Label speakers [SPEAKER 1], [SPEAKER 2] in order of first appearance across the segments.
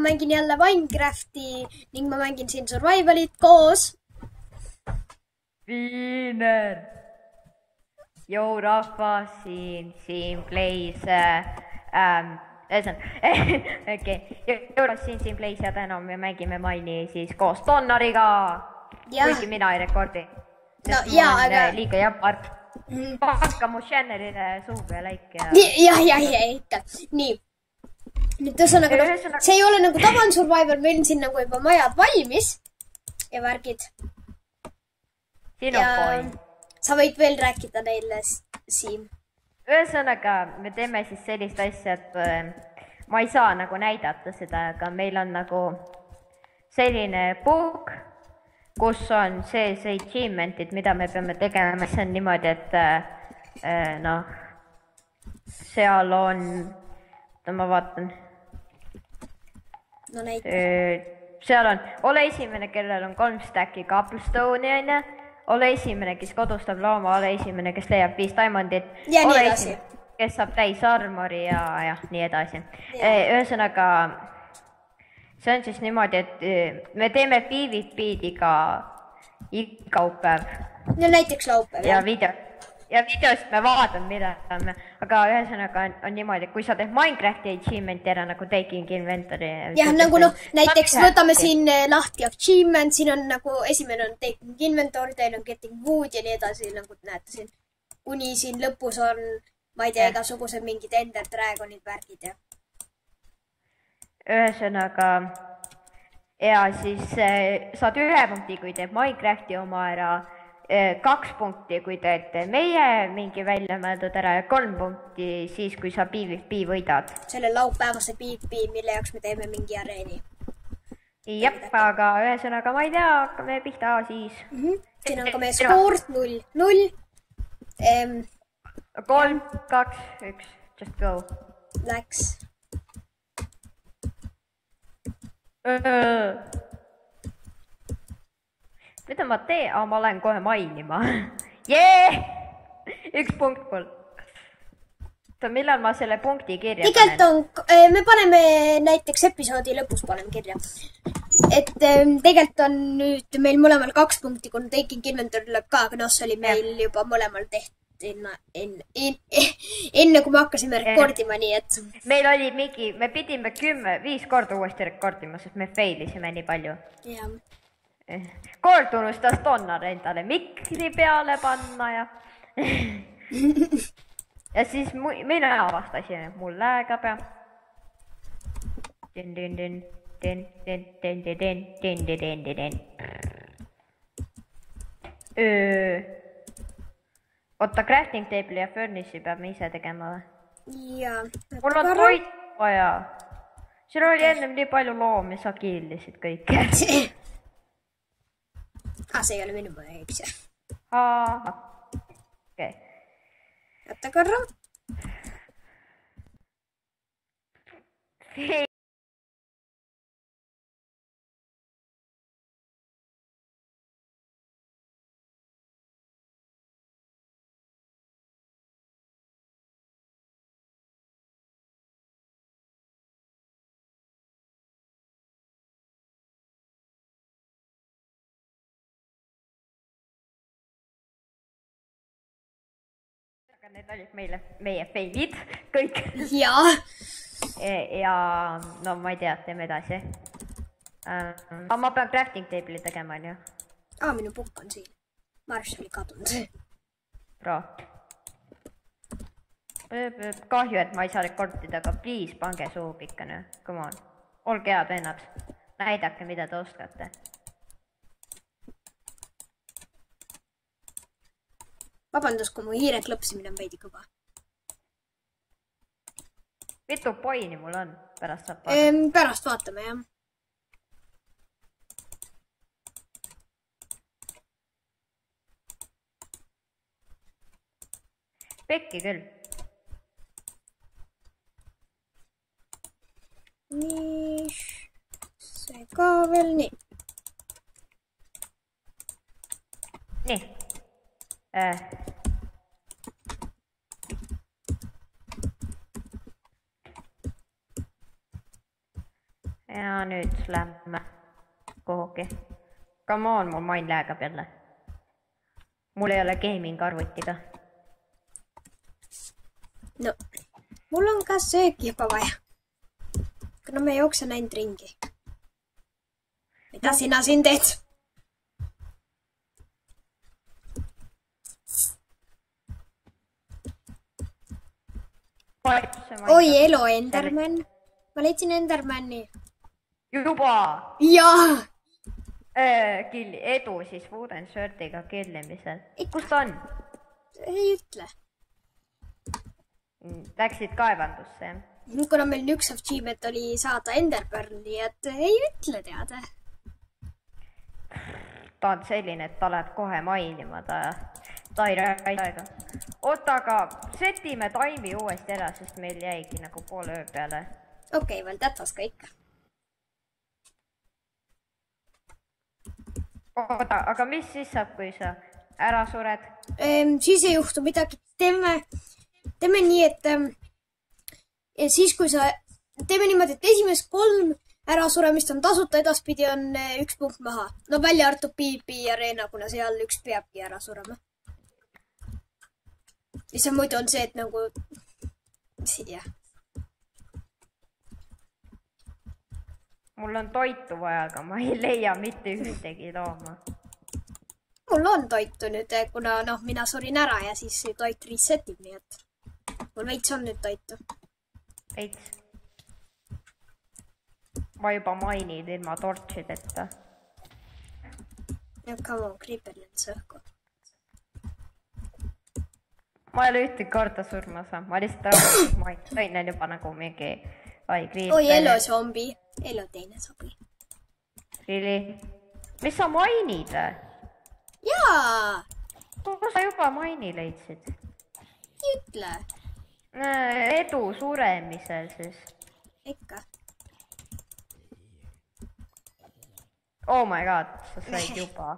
[SPEAKER 1] mängin jälle Minecrafti ning ma mängin siin Survivalit koos.
[SPEAKER 2] Viiner. Jou rahvas siin Plays. Okei. Jou rahvas siin Plays ja täna me mängime Maini siis koos Donnariga. Kuigi mina ei rekordi.
[SPEAKER 1] No jaa, aga...
[SPEAKER 2] Liiga jabbar. Pakka mu Shannerile suhu peale ikka.
[SPEAKER 1] Jah, ikka. Nii. Nüüd ühesõnaga, see ei ole nagu tavan Survivor, meil on siin nagu juba majad valmis ja värgid.
[SPEAKER 2] Sinu pool.
[SPEAKER 1] Sa võid veel rääkida neile, Siim.
[SPEAKER 2] Ühesõnaga, me teeme siis sellist asja, et ma ei saa nagu näidata seda, aga meil on nagu selline book, kus on sees achievementid, mida me peame tegema. See on niimoodi, et seal on, ma vaatan.
[SPEAKER 1] No näita.
[SPEAKER 2] Seal on, ole esimene, kellel on 3 stacki cobblestone'i, on. Ole esimene, kes kodustab looma, ole esimene, kes leiab 5 diamondit.
[SPEAKER 1] Ja nii edasi.
[SPEAKER 2] Kes saab täis armori ja nii edasi. Ühesõnaga, see on siis niimoodi, et me teeme PvP-d iga laupäev.
[SPEAKER 1] No näiteks laupäev.
[SPEAKER 2] Ja videost me vaatame, mida me, aga ühesõnaga on niimoodi, et kui sa teed Minecrafti achievementi ära nagu taking inventory.
[SPEAKER 1] Jah, nagu näiteks võtame siin lahti achievement, siin on nagu esimene on taking inventory, teil on getting wood ja nii edasi, nagu näete siin. Kuni siin lõpus on, ma ei tea, igasugused mingid ender dragonid värgid ja.
[SPEAKER 2] Ühesõnaga, ja siis saad 1 punkti, kui teeb Minecrafti oma ära, 2 punkti, kui teete meie mingi välja mõeldud ära ja 3 punkti siis, kui sa PvP võidad.
[SPEAKER 1] Selle laupäevase PvP, mille jaoks me teeme mingi areeni.
[SPEAKER 2] Jep, aga ühesõnaga ma ei tea, hakkame pihta siis.
[SPEAKER 1] Siin on ka meie skoort 0-0.
[SPEAKER 2] 3, 2, 1, just go.
[SPEAKER 1] Läks.
[SPEAKER 2] Mida ma teen? Ma lähen kohe mainima. Jee! 1 punkt mul. Millal ma selle punkti kirja panen?
[SPEAKER 1] Tegelikult on, me paneme näiteks episoodi lõpus panen kirja. Et tegelikult on nüüd meil mõlemal 2 punkti, kui taking inventory lööb ka, aga see oli meil juba mõlemal tehtud enne kui me hakkasime rekordima, nii et...
[SPEAKER 2] Meil oli mingi, me pidime 5 korda uuesti rekordima, sest me failisime nii palju.
[SPEAKER 1] Jah.
[SPEAKER 2] Kord unustas Donnar endale mikri peale panna ja... Ja siis mina avastasin, et mul läägab ja... Otta, crafting table ja furnace'i peame ise tegema või?
[SPEAKER 1] Jaa.
[SPEAKER 2] Mul on toit vaja. Siin oli ennem nii palju loomi, sa killisid kõike.
[SPEAKER 1] See ei ole minu poole, eks jah.
[SPEAKER 2] Okei.
[SPEAKER 1] Oota korra.
[SPEAKER 2] Need olid meie failid, kõik.
[SPEAKER 1] Jaa.
[SPEAKER 2] Ja no ma ei tea, teeme edasi. Ma pean crafting table'i tegema, on ju?
[SPEAKER 1] Minu pukk on siin. Marsh oli kadunud.
[SPEAKER 2] Bro. Kahju, et ma ei saa rekordida, aga please pange suu pikkane. Come on. Olge head vennad. Näidake, mida te oskate.
[SPEAKER 1] Vabandust, kui mu hiire klõpsimine on veidi kõva.
[SPEAKER 2] Mitu poini mul on? Pärast saab
[SPEAKER 1] vaatama. Pärast vaatame, jah.
[SPEAKER 2] Pekki küll.
[SPEAKER 1] Nii, see ka veel nii.
[SPEAKER 2] Nii. Ja nüüd lähme kuhugi. Come on, mul main läägab jälle. Mul ei ole gaming arvutiga.
[SPEAKER 1] No, mul on ka sööki juba vaja. Kuna me jooksen ainult ringi. Mida sina siin teed? Oi, elo, Enderman. Ma leidsin Endermani.
[SPEAKER 2] Juba!
[SPEAKER 1] Jaa!
[SPEAKER 2] Edu siis Wooden Shirtiga killimisel. Kus ta on?
[SPEAKER 1] Ei ütle.
[SPEAKER 2] Läksid kaevandusse, jah?
[SPEAKER 1] Kuna meil üks achievement oli saada Enderpearli, et ei ütle teada.
[SPEAKER 2] Ta on selline, et ta läheb kohe mainima, ta ei räägi aega. Oota, aga setime taimi uuesti ära, sest meil jäigi nagu poole öö peale.
[SPEAKER 1] Okei, veel tätas kõik.
[SPEAKER 2] Oota, aga mis siis saab, kui sa ära sured?
[SPEAKER 1] Siis ei juhtu midagi. Teeme nii, et siis kui teeme niimoodi, et esimest 3 ärasuremist on tasuta, edaspidi on 1 punkt maha. No välja arvab PvP Arena, kuna seal üks peabki ära surema. Lihtsalt muidu on see, et nagu... jah.
[SPEAKER 2] Mul on toitu vaja, aga ma ei leia mitte ühtegi looma.
[SPEAKER 1] Mul on toitu nüüd, kuna mina surin ära ja siis toit resetib, nii et mul veits on nüüd toitu.
[SPEAKER 2] Veits. Ma juba mainin ilma torchideta.
[SPEAKER 1] Ja come on, creeper lens õhku.
[SPEAKER 2] Ma ei ole ühtegi korda surma saa. Ma lihtsalt mainin juba nagu mingi...
[SPEAKER 1] Oi, elo zombi. Elo teine sobi.
[SPEAKER 2] Really? Mis sa mainid?
[SPEAKER 1] Jaa!
[SPEAKER 2] Kus sa juba maini leidsid?
[SPEAKER 1] Ütle.
[SPEAKER 2] Edu suremisel siis.
[SPEAKER 1] Ikka.
[SPEAKER 2] Oh my god, sa said juba.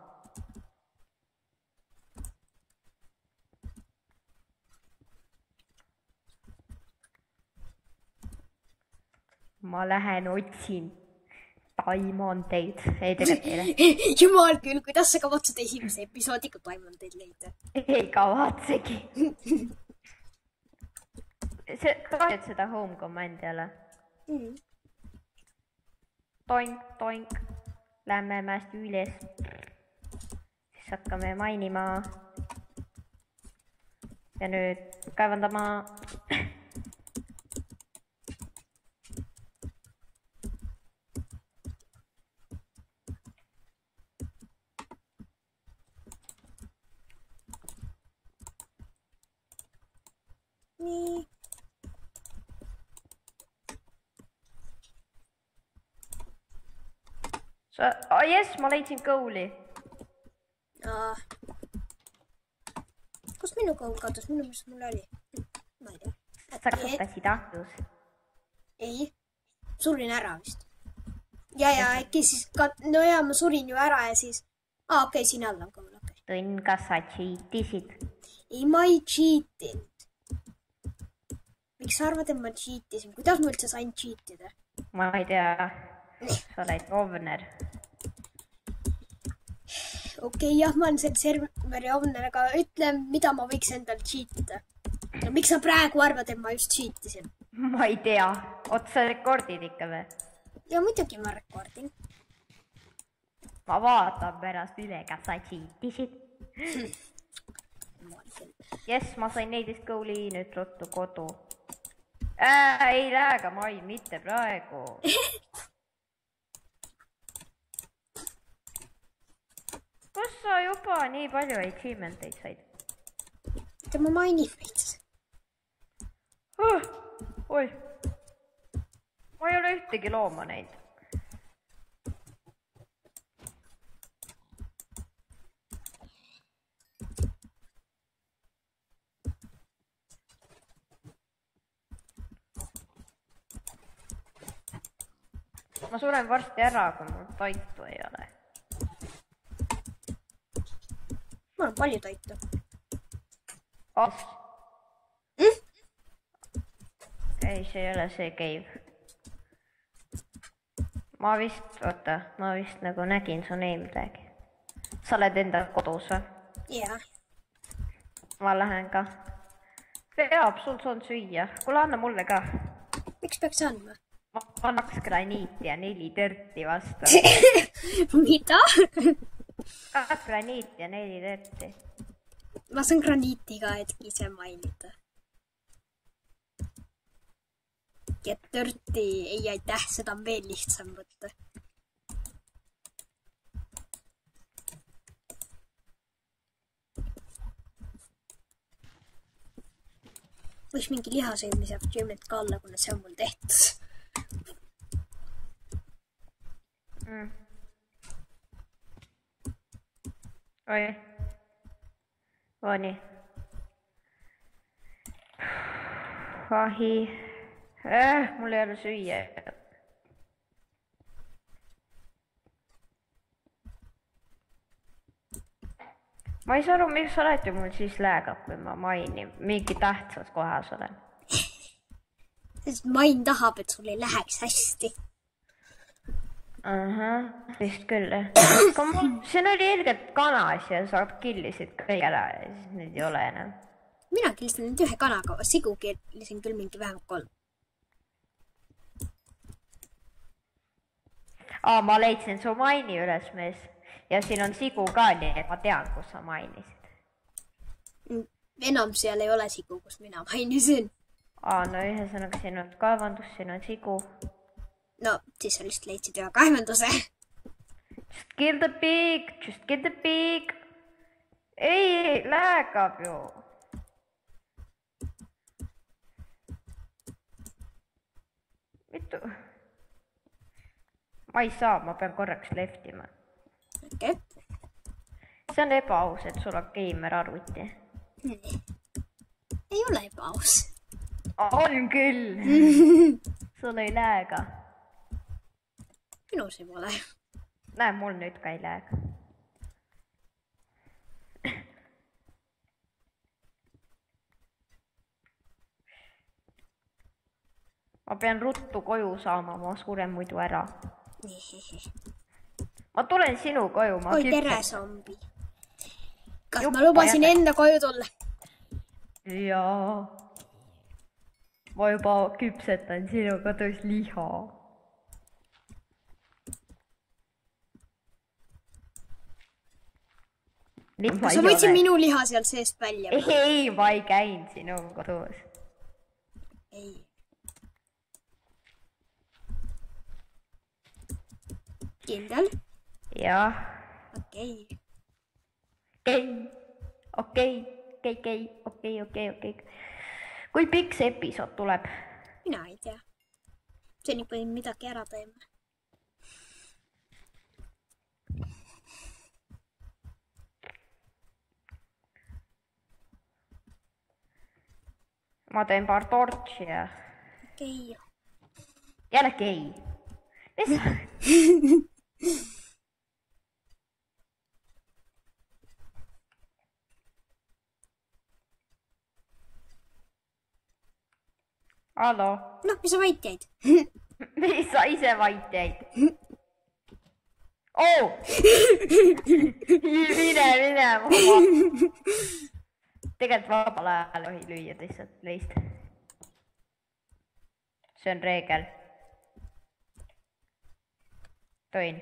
[SPEAKER 2] Ma lähen otsin diamandeid. Ei tegelikult teile.
[SPEAKER 1] Jumal küll, kuidas sa kavatsed esimese episoodiga diamandeid leida?
[SPEAKER 2] Ei kavatsegi. Tahad seda home command jälle? Toink, toink. Lähme mäest üles. Siis hakkame mainima. Ja nüüd kaevandama.
[SPEAKER 1] Nii.
[SPEAKER 2] Jes, ma leidsin goal'i.
[SPEAKER 1] Kus minu goal kadus? Minu mis mul oli? Ma ei tea.
[SPEAKER 2] Sa kasutasid ahdus.
[SPEAKER 1] Ei, surin ära vist. Ja äkki siis... No jaa, ma surin ju ära ja siis... okei, siin all on goal, okei.
[SPEAKER 2] Tõnn, kas sa cheatisid?
[SPEAKER 1] Ei, ma ei cheatinud. Miks sa arvad, et ma cheatisin? Kuidas ma üldse sain cheatida?
[SPEAKER 2] Ma ei tea. Sa oled ovner.
[SPEAKER 1] Okei, jah, ma olen selle serveri ovner, aga ütle, mida ma võiks endal cheatida. No, miks sa praegu arvad, et ma just cheatisin?
[SPEAKER 2] Ma ei tea. Oot, sa rekordid ikka või?
[SPEAKER 1] Ja muidugi ma rekordin.
[SPEAKER 2] Ma vaatan pärast üle, kas sa cheatisid. Jes, ma sain 14 goal'i, nüüd ruttu kodu. Ei lääga, Mai, mitte praegu. Kus sa juba nii palju achievementeid said?
[SPEAKER 1] Ma mainin veits.
[SPEAKER 2] Oi. Ma ei ole ühtegi looma näinud. Ma suren varsti ära, kui mul toitu ei ole.
[SPEAKER 1] Mul on palju toitu.
[SPEAKER 2] Ei, see ei ole see cave. ma vist nagu nägin su name tag'i. Sa oled enda kodus või?
[SPEAKER 1] Jaa.
[SPEAKER 2] Ma lähen ka. Peab, sul on süüa. Kuule, anna mulle ka.
[SPEAKER 1] Miks peaks andma?
[SPEAKER 2] Ma annaks graniiti ja 4 törti vastu.
[SPEAKER 1] Mida?
[SPEAKER 2] 2 graniiti ja 4 törti.
[SPEAKER 1] Ma saan graniiti ka hetki ise mainida. Ja törti ei aitäh, seda on veel lihtsam võtta. Võiks mingi lihasõimise achievement ka olla, kuna see on mul tehtud.
[SPEAKER 2] Oi. Nii. Ahi. Mul ei ole süüa. Ma ei saa aru, miks alati mul siis läägab, kui ma mainin. Mingi tähtsas kohas olen.
[SPEAKER 1] Sest main tahab, et sul ei läheks hästi.
[SPEAKER 2] Vist küll. Siin oli ilgelt kanas ja sa killisid kõik ära ja siis nüüd ei ole enam.
[SPEAKER 1] Mina killisin nüüd 1 kanaga, sigu killisin küll mingi vähemalt 3.
[SPEAKER 2] Ma leidsin su maini üles, mees. Ja siin on sigu ka, nii et ma tean, kus sa mainisid.
[SPEAKER 1] Enam seal ei ole sigu, kus mina mainisin.
[SPEAKER 2] No ühesõnaga siin on kaevandus, siin on sigu.
[SPEAKER 1] No, siis sa lihtsalt leidsid ühe kaevanduse.
[SPEAKER 2] Just give the pig. Ei, läägab ju. Mitu? Ma ei saa, ma pean korraks leftima.
[SPEAKER 1] Okei.
[SPEAKER 2] See on ebaaus, et sul on gamer arvuti.
[SPEAKER 1] Ei ole ebaaus.
[SPEAKER 2] On küll. Sul ei lääga.
[SPEAKER 1] Minus ei ole.
[SPEAKER 2] Näe, mul nüüd ka ei lääga. Ma pean ruttu koju saama, ma suren muidu ära. Ma tulen sinu koju.
[SPEAKER 1] Oi, tere, zombi. Kas ma lubasin enda koju tulla?
[SPEAKER 2] Jaa. Ma juba küpsetan sinu kodus liha.
[SPEAKER 1] Kas sa võtsid minu liha sealt seest välja?
[SPEAKER 2] Ei, ma ei käinud sinu kodus.
[SPEAKER 1] Ei. Kindel?
[SPEAKER 2] Jah. Okei. Kui pikk see episood tuleb?
[SPEAKER 1] Mina ei tea. Seni põhim midagi ära teeme.
[SPEAKER 2] Ma teen paar tortsi ja...
[SPEAKER 1] Okei.
[SPEAKER 2] Jällegi ei. Mis? Hallo?
[SPEAKER 1] Noh, mis sa vait jäid?
[SPEAKER 2] Mis sa ise vait jäid? Oh! Mine, Tegelikult vabal ajal tohi lüüa lihtsalt leist. See on reegel. Tohin.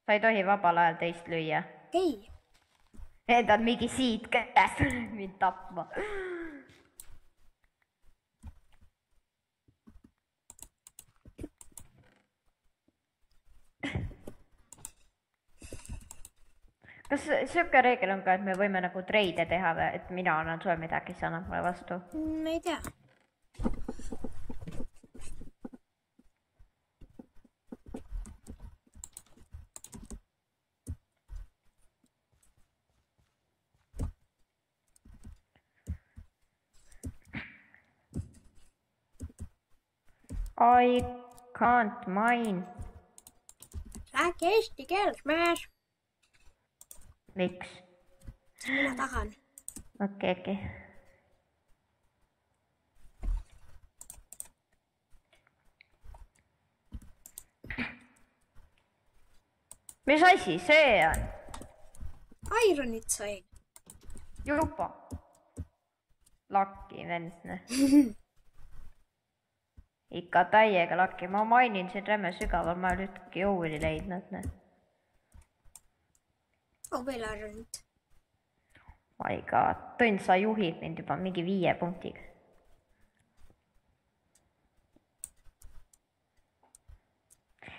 [SPEAKER 2] Sa ei tohi vabal ajal teist lüüa.
[SPEAKER 1] Okei.
[SPEAKER 2] Need on mingi siit käes mind tapma. Kas siuke reegel on ka, et me võime nagu treide teha või, et mina annan sulle midagi, sa annad mulle vastu?
[SPEAKER 1] Ma ei tea.
[SPEAKER 2] I can't mine.
[SPEAKER 1] Räägi eesti keeles, mees.
[SPEAKER 2] Miks?
[SPEAKER 1] Mina tahan.
[SPEAKER 2] Okei. Mis asi see on?
[SPEAKER 1] Ironit sain.
[SPEAKER 2] Juba. Lakki vend. Ikka täiega lakki. Ma mainin siin rämme sügaval. Ma olen ühtki jõuli leidnud.
[SPEAKER 1] Veel Ironit.
[SPEAKER 2] My god. Tõnd, sa juhid mind juba mingi 5 punktiga.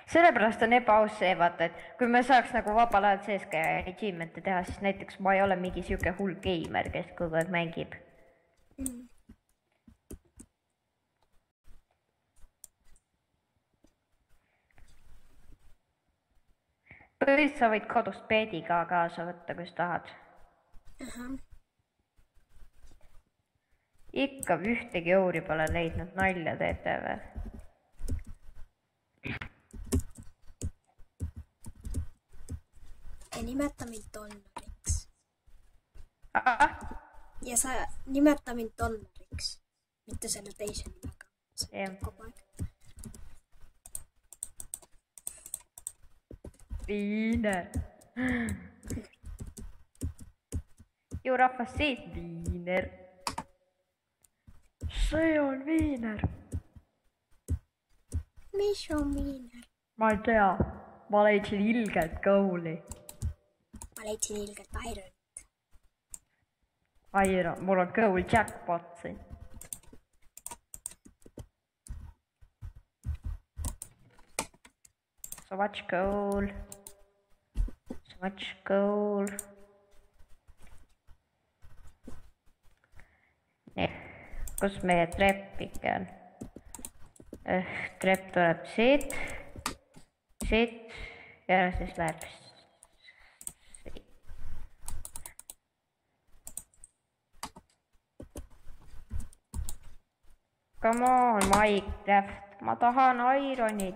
[SPEAKER 2] Sellepärast on ebaaus see, vaata, et kui me saaks nagu vabal ajal sees käia achievement'e teha, siis näiteks ma ei ole mingi siuke hull geimer, kes kogu aeg mängib. Põhiliselt sa võid kodust peedi ka kaasa võtta, kui sa tahad. Ikka ühtegi jõuri pole leidnud, nalja teete või?
[SPEAKER 1] Ja nimeta mind dollariks. Ja sa nimeta mind dollariks. Mitte selle teise nimega. Kogu aeg.
[SPEAKER 2] Viiner. Ju rahvas siit viiner. See on viiner.
[SPEAKER 1] Mis on viiner?
[SPEAKER 2] Ma ei tea. Ma leidsin ilgelt goali.
[SPEAKER 1] Ma leidsin ilgelt Ironit.
[SPEAKER 2] Iron, mul on goal jackpot siin. So much goal. So much goal. Nii, kus meie trepp ikka on? Trepp tuleb siit. Siit. Ja siis läheb siit. Come on, Minecraft. Ma tahan Ironit.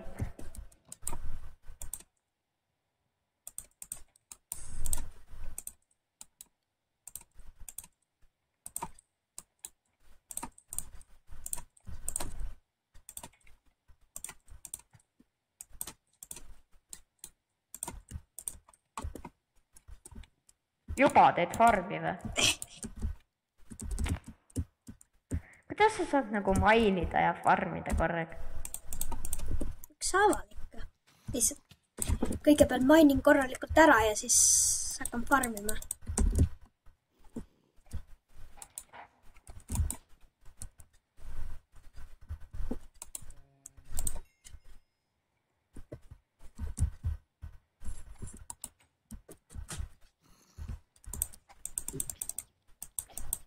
[SPEAKER 2] Juba teed farmi või? Kuidas sa saad nagu mainida ja farmida korraga?
[SPEAKER 1] Ükshaaval ikka. Lihtsalt kõigepealt mainin korralikult ära ja siis hakkan farmima.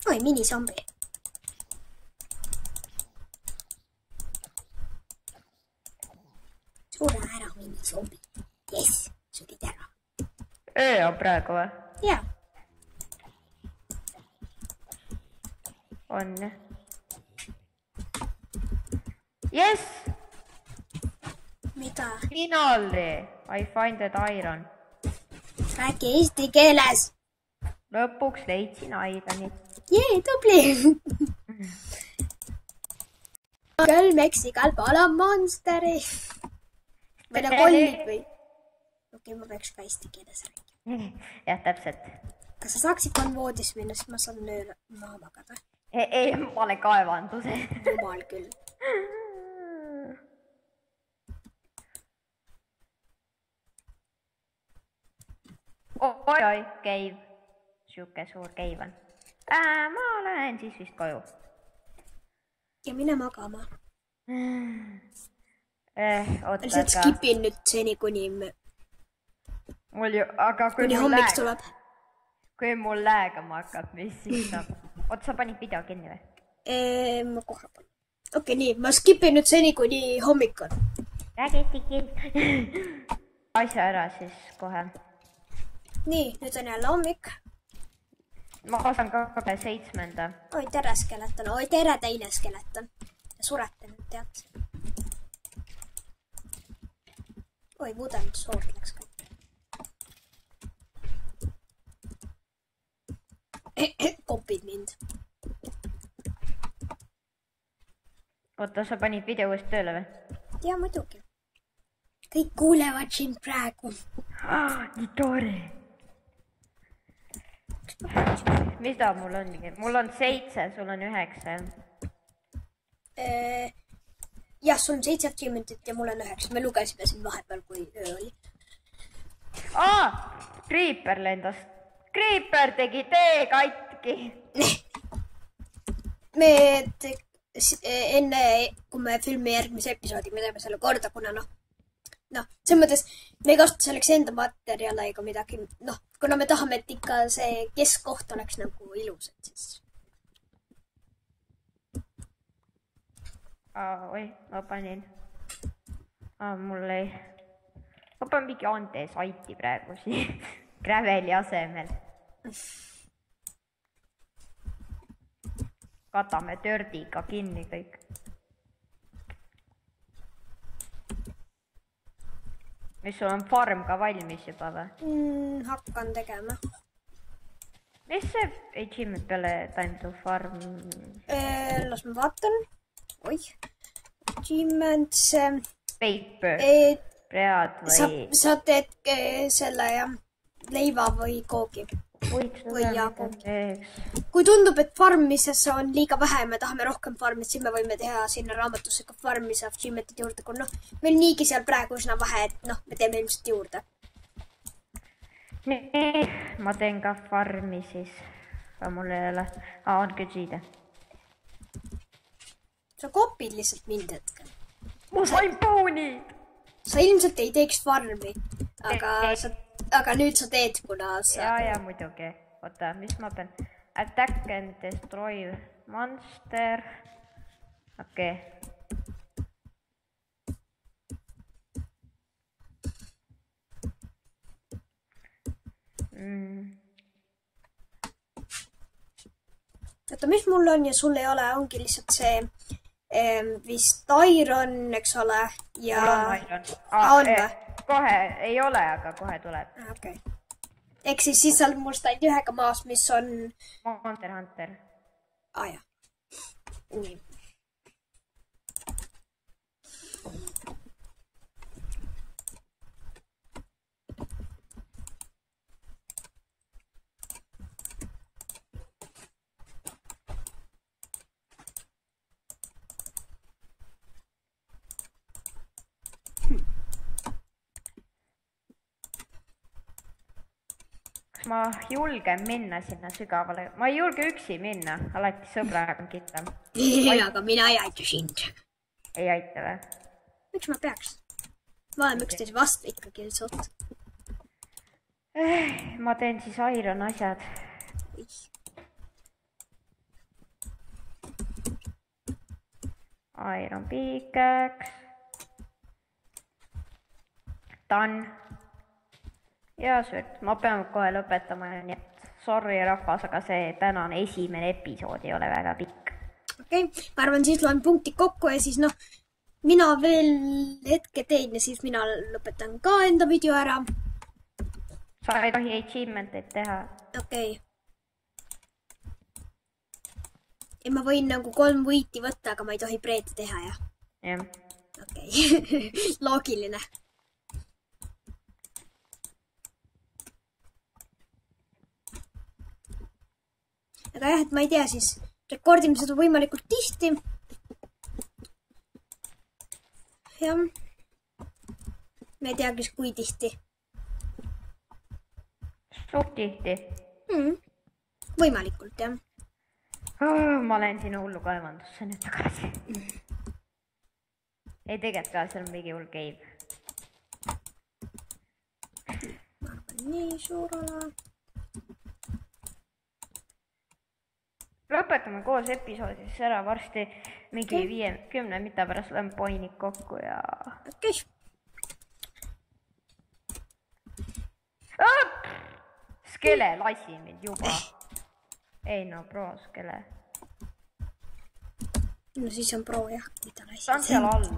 [SPEAKER 1] Oi, minisombi. Sure ära, minisombi. Jess, sudid ära.
[SPEAKER 2] Öö on praegu või?
[SPEAKER 1] Jaa.
[SPEAKER 2] On jah. Jess!
[SPEAKER 1] Mida?
[SPEAKER 2] Finally! I find that iron.
[SPEAKER 1] Räägi eesti keeles.
[SPEAKER 2] Lõpuks leidsin ironit.
[SPEAKER 1] Jee, tubli! Küll Meksikal pole monsteri. Või nagu kollid või? Okei, ma peaks ka eesti keeles rääkima.
[SPEAKER 2] Jah, täpselt.
[SPEAKER 1] Kas sa saaksid konvoodis minna, siis ma saan ööl maha magada?
[SPEAKER 2] Ei, ma olen kaevanduse.
[SPEAKER 1] Jumal küll.
[SPEAKER 2] Oi, cave. Siuke suur cave on. Ma lähen siis vist koju.
[SPEAKER 1] Ja mine magama.
[SPEAKER 2] Lihtsalt
[SPEAKER 1] skipin nüüd seni, kuni hommik tuleb.
[SPEAKER 2] Kui mul läägama hakkab, mis siis saab? Oot, sa panid video kinni või?
[SPEAKER 1] Ma kohe panen. Okei, nii. Ma skipin nüüd seni, kuni hommik on.
[SPEAKER 2] Räägiti kinni. Asja ära siis kohe.
[SPEAKER 1] Nii, nüüd on jälle hommik.
[SPEAKER 2] Ma saan ka 7.
[SPEAKER 1] Oi, tere skeleton. Oi, tere teine skeleton. Surete nüüd, tead. Oi, Wooden Sword läks ka. Kopid mind.
[SPEAKER 2] Oota, sa panid video uuesti tööle või?
[SPEAKER 1] Ja muidugi. Kõik kuulevad sind praegu.
[SPEAKER 2] Nii tore. Mida mul ongi? Mul on 7, sul on 9.
[SPEAKER 1] Jah, sul on 7 achievementit ja mul on 9. Me lugesime siin vahepeal, kui öö oli.
[SPEAKER 2] Creeper lendas. Creeper tegi tee katki.
[SPEAKER 1] Me enne, kui me filmi järgmise episoodi, me teeme selle korda, kuna selles mõttes me ei kasuta selleks enda materjale ega midagi. Kuna me tahame, et ikka see keskkoht oleks nagu ilus, et siis.
[SPEAKER 2] Oi, ma panin. Mul ei. Ma panen mingi andesaiti praegu siin. Graveli asemel. Katame tördiga kinni kõik. Mis sul on farm ka valmis juba või?
[SPEAKER 1] Hakkan tegema.
[SPEAKER 2] Mis see achievement peale time to farm?
[SPEAKER 1] Las ma vaatan. Oi. Achievements.
[SPEAKER 2] Paper. Pread või?
[SPEAKER 1] Sa teed selle leiva või koogi. Või jaakugi. Kui tundub, et farmises on liiga vähe ja me tahame rohkem farmid, siis me võime teha sinna raamatusse ka farmise achievementid juurde, kui meil niigi seal praegu üsna vähe, et me teeme ilmselt juurde.
[SPEAKER 2] Nii, ma teen ka farmi siis. Mul ei ole. On küll siide.
[SPEAKER 1] Sa kopid lihtsalt mind hetkel.
[SPEAKER 2] Ma sain boonid!
[SPEAKER 1] Sa ilmselt ei teeks farmi, aga nüüd sa teed, kuna sa...
[SPEAKER 2] Ja, muidugi. Oota, mis ma pean? Attack and destroy monster. Okei. Oota,
[SPEAKER 1] mis mul on ja sul ei ole, ongi lihtsalt see vist iron, eks ole, ja...
[SPEAKER 2] Mul on iron.
[SPEAKER 1] On või?
[SPEAKER 2] Kohe ei ole, aga kohe tuleb.
[SPEAKER 1] Okei. Ehk siis sa oled must ainult ühega maas, mis on...
[SPEAKER 2] Monster Hunter.
[SPEAKER 1] Jah. Nii.
[SPEAKER 2] Ma julgen minna sinna sügavale. Ma ei julge üksi minna. Alati sõbraga on kitam.
[SPEAKER 1] Aga mina ei aita sind.
[SPEAKER 2] Ei aita või?
[SPEAKER 1] Miks ma peaks? Ma olen üksteise vastu ikkagi lihtsalt.
[SPEAKER 2] Ma teen siis iron asjad. Iron pickaxe. Done. Ja sööd, ma pean kohe lõpetama, nii et sorry rahvas, aga see tänane esimene episood ei ole väga pikk.
[SPEAKER 1] Okei, ma arvan, siis loen punktid kokku ja siis mina veel hetke teen ja siis mina lõpetan ka enda video ära.
[SPEAKER 2] Sa ei tohi achievementeid teha.
[SPEAKER 1] Okei. Ja ma võin 3 võiti võtta, aga ma ei tohi preeti teha, jah?
[SPEAKER 2] Jah.
[SPEAKER 1] Okei, loogiline. Aga jah, et ma ei tea, siis rekordime seda võimalikult tihti. Jah. Ma ei teagi, kui tihti.
[SPEAKER 2] Suht tihti.
[SPEAKER 1] Võimalikult, jah.
[SPEAKER 2] Ma lähen sinna hullu kaevandusse nüüd tagasi. Ei, tegelikult ka, seal on mingi hull cave.
[SPEAKER 1] Ma arvan, nii suur ala.
[SPEAKER 2] Lõpetame koos episoodis ära varsti mingi 5-10 mitte pärast lööme poinid kokku ja...
[SPEAKER 1] Okei.
[SPEAKER 2] Skele lasi mind juba. Ei pro skele.
[SPEAKER 1] No siis on pro jah, kui ta lasi.
[SPEAKER 2] Ta on seal all.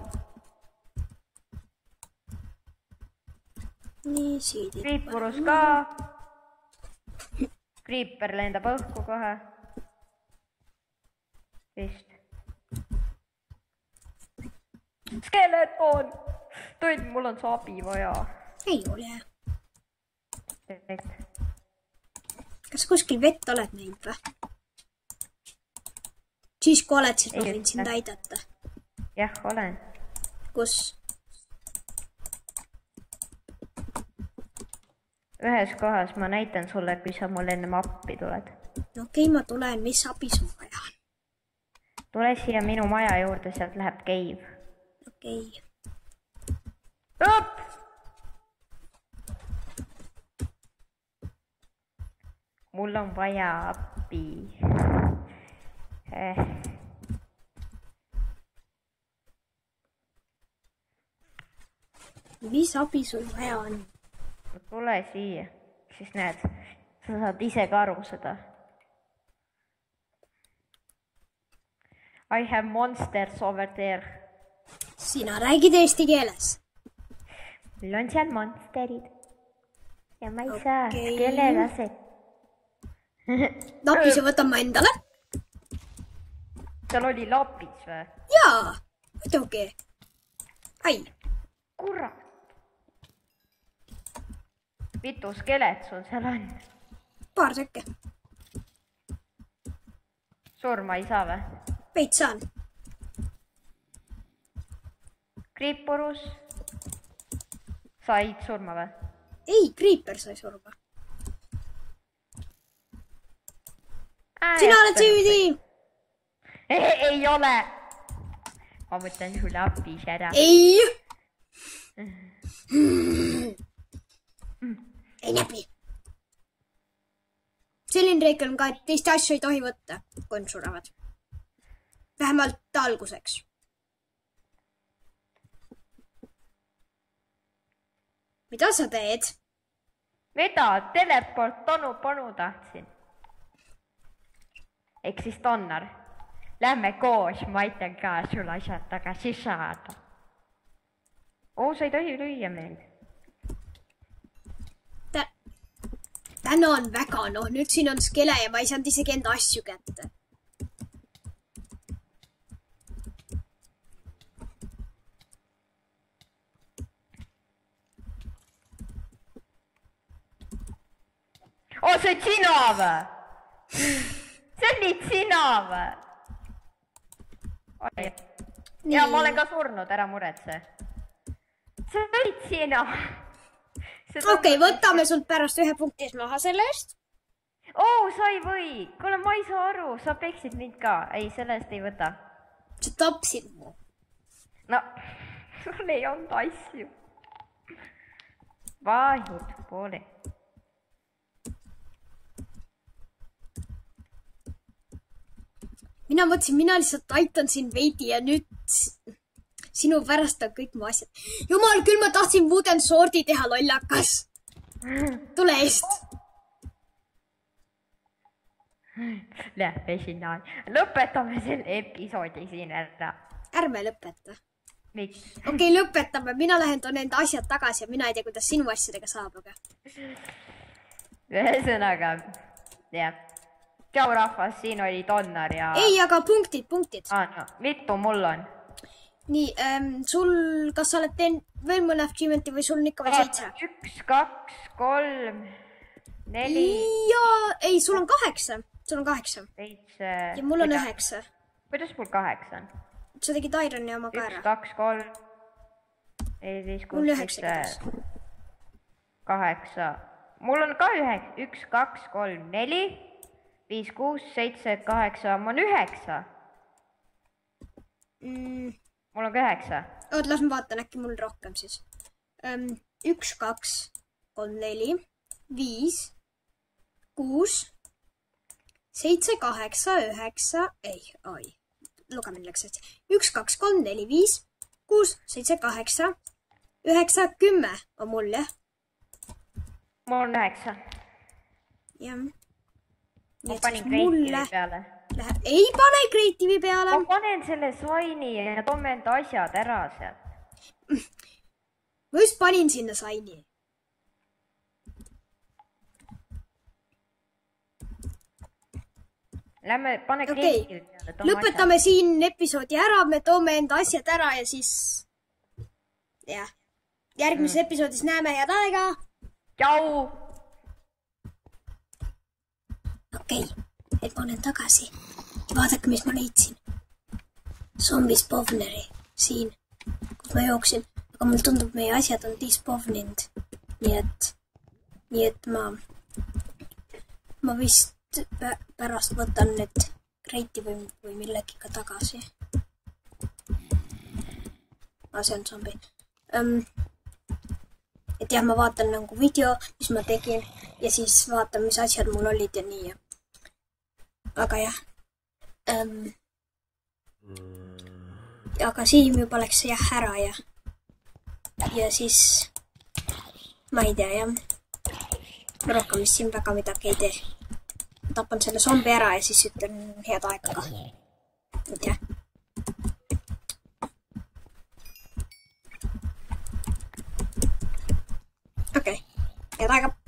[SPEAKER 1] Nii, siidid.
[SPEAKER 2] Kriip purus ka. Kriiper lendab õhku kohe. Vist. Skeleton! Tõid, mul on saabi vaja.
[SPEAKER 1] Ei ole. Kas kuskil vett oled näinud või? Siis kui oled, siis ma võin sind aidata.
[SPEAKER 2] Jah, olen.
[SPEAKER 1] Kus?
[SPEAKER 2] Ühes kohas ma näitan sulle, kui sa mul ennem appi tuled.
[SPEAKER 1] No okei, ma tulen, mis abi sul vaja on?
[SPEAKER 2] Tule siia minu maja juurde, sealt läheb cave.
[SPEAKER 1] Okei.
[SPEAKER 2] Õpp! Mul on vaja appi.
[SPEAKER 1] Mis abi sul vaja on?
[SPEAKER 2] Tule siia, siis näed, sa saad ise ka aru seda. I have monsters over there.
[SPEAKER 1] Sina räägid eesti keeles.
[SPEAKER 2] Mul on seal monsterid. Ja ma ei saa, kelle lased.
[SPEAKER 1] Lapise võtan ma endale.
[SPEAKER 2] Seal oli lapis või?
[SPEAKER 1] Jaa, muidugi. Ai.
[SPEAKER 2] Kurat. Mitu skelet sul seal on?
[SPEAKER 1] Paar tükki.
[SPEAKER 2] Surma ei saa või?
[SPEAKER 1] Veits saan.
[SPEAKER 2] Kriipurus. Said surma või?
[SPEAKER 1] Ei, Creeper sai surma. Sina oled süüdi!
[SPEAKER 2] Ei ole! Ma võtan sulle appis ära.
[SPEAKER 1] Ei! Ei näpi. Selline reegel on ka, et teiste asju ei tohi võtta, kui nad surevad. Vähemalt alguseks. Mida sa teed?
[SPEAKER 2] Mida? Teleport panu tahtsin. Ehk siis Donnar. Lähme koos, ma aitan ka sul asjad tagasi saada. Sa ei tohi lüüa meil.
[SPEAKER 1] Tänan väga, nüüd siin on skele ja ma ei saanud isegi enda asju kätte.
[SPEAKER 2] See on sina või? See on sina või? Ja ma olen ka surnud, ära muretse. See olid sina.
[SPEAKER 1] Okei, võtame sult pärast ühe punktis maha selle eest.
[SPEAKER 2] Sa ei või. Kuule, ma ei saa aru. Sa peksid mind ka. Ei, sellest ei võta.
[SPEAKER 1] Sa tapsid mu.
[SPEAKER 2] No, sul ei olnud asju. Vahid poole.
[SPEAKER 1] Mina mõtlesin, mina lihtsalt aitan siin veidi ja nüüd sinu pärast on kõik mu asjad. Jumal, küll ma tahtsin wooden swordi teha, lollakas. Tule eest.
[SPEAKER 2] Lähme sinna. Lõpetame selle episoodi siin ära.
[SPEAKER 1] Ärme lõpeta.
[SPEAKER 2] Miks?
[SPEAKER 1] Okei, lõpetame. Mina lähen toon enda asjad tagasi ja mina ei tea, kuidas sinu asjadega saab, aga...
[SPEAKER 2] Ühesõnaga, jah. Tšau rahvas, siin oli Donnar ja...
[SPEAKER 1] Ei, aga punktid.
[SPEAKER 2] No, mitu mul on?
[SPEAKER 1] Nii, sul, kas sa oled teinud veel mõne achievementi või sul on ikka veel 7?
[SPEAKER 2] 1, 2, 3, 4...
[SPEAKER 1] Jaa, ei, sul on 8. Sul on 8.
[SPEAKER 2] 7...
[SPEAKER 1] Ja mul on 9.
[SPEAKER 2] Kuidas mul 8 on?
[SPEAKER 1] Sa tegid Ironi oma ka ära.
[SPEAKER 2] 1, 2, 3... 4, 5, 6, 7... 8... Mul on ka 1, 2, 3, 4... 5, 6, 7, 8... Mul on 9. Mul on ka 9.
[SPEAKER 1] Oot, las ma vaatan, äkki mul rohkem siis. 1, 2, 3, 4, 5, 6, 7, 8, 9, ei, lugemine läks hästi. 1, 2, 3, 4, 5, 6, 7, 8, 9, 10 on mul, jah?
[SPEAKER 2] Mul on 9.
[SPEAKER 1] Jah.
[SPEAKER 2] Ma panin kreitivi peale.
[SPEAKER 1] Ei pane kreitivi peale.
[SPEAKER 2] Ma panen selle saini ja toome enda asjad ära sealt.
[SPEAKER 1] Ma just panin sinna saini.
[SPEAKER 2] Lähme, pane kreitivi peale.
[SPEAKER 1] Lõpetame siin episoodi ära, me toome enda asjad ära ja siis... Jah. Järgmises episoodis näeme, head aega.
[SPEAKER 2] Tšau!
[SPEAKER 1] Okei, et ma olen tagasi. Ja vaadake, mis ma leidsin. Zombie-spavneri siin, kus ma jooksin. Aga mul tundub, meie asjad on despawn'inud. Nii et ma vist pärast võtan need kreiti või millegiga tagasi. See on zombi. Et jah, ma vaatan nagu video, mis ma tegin ja siis vaatan, mis asjad mul olid ja nii. Aga jah. Aga Siim juba läks jah ära ja siis ma ei tea jah. Rohkem vist siin väga midagi ei tee. Tapan selle zombi ära ja siis ütlen head aega ka. Et jah. Okei, head aega.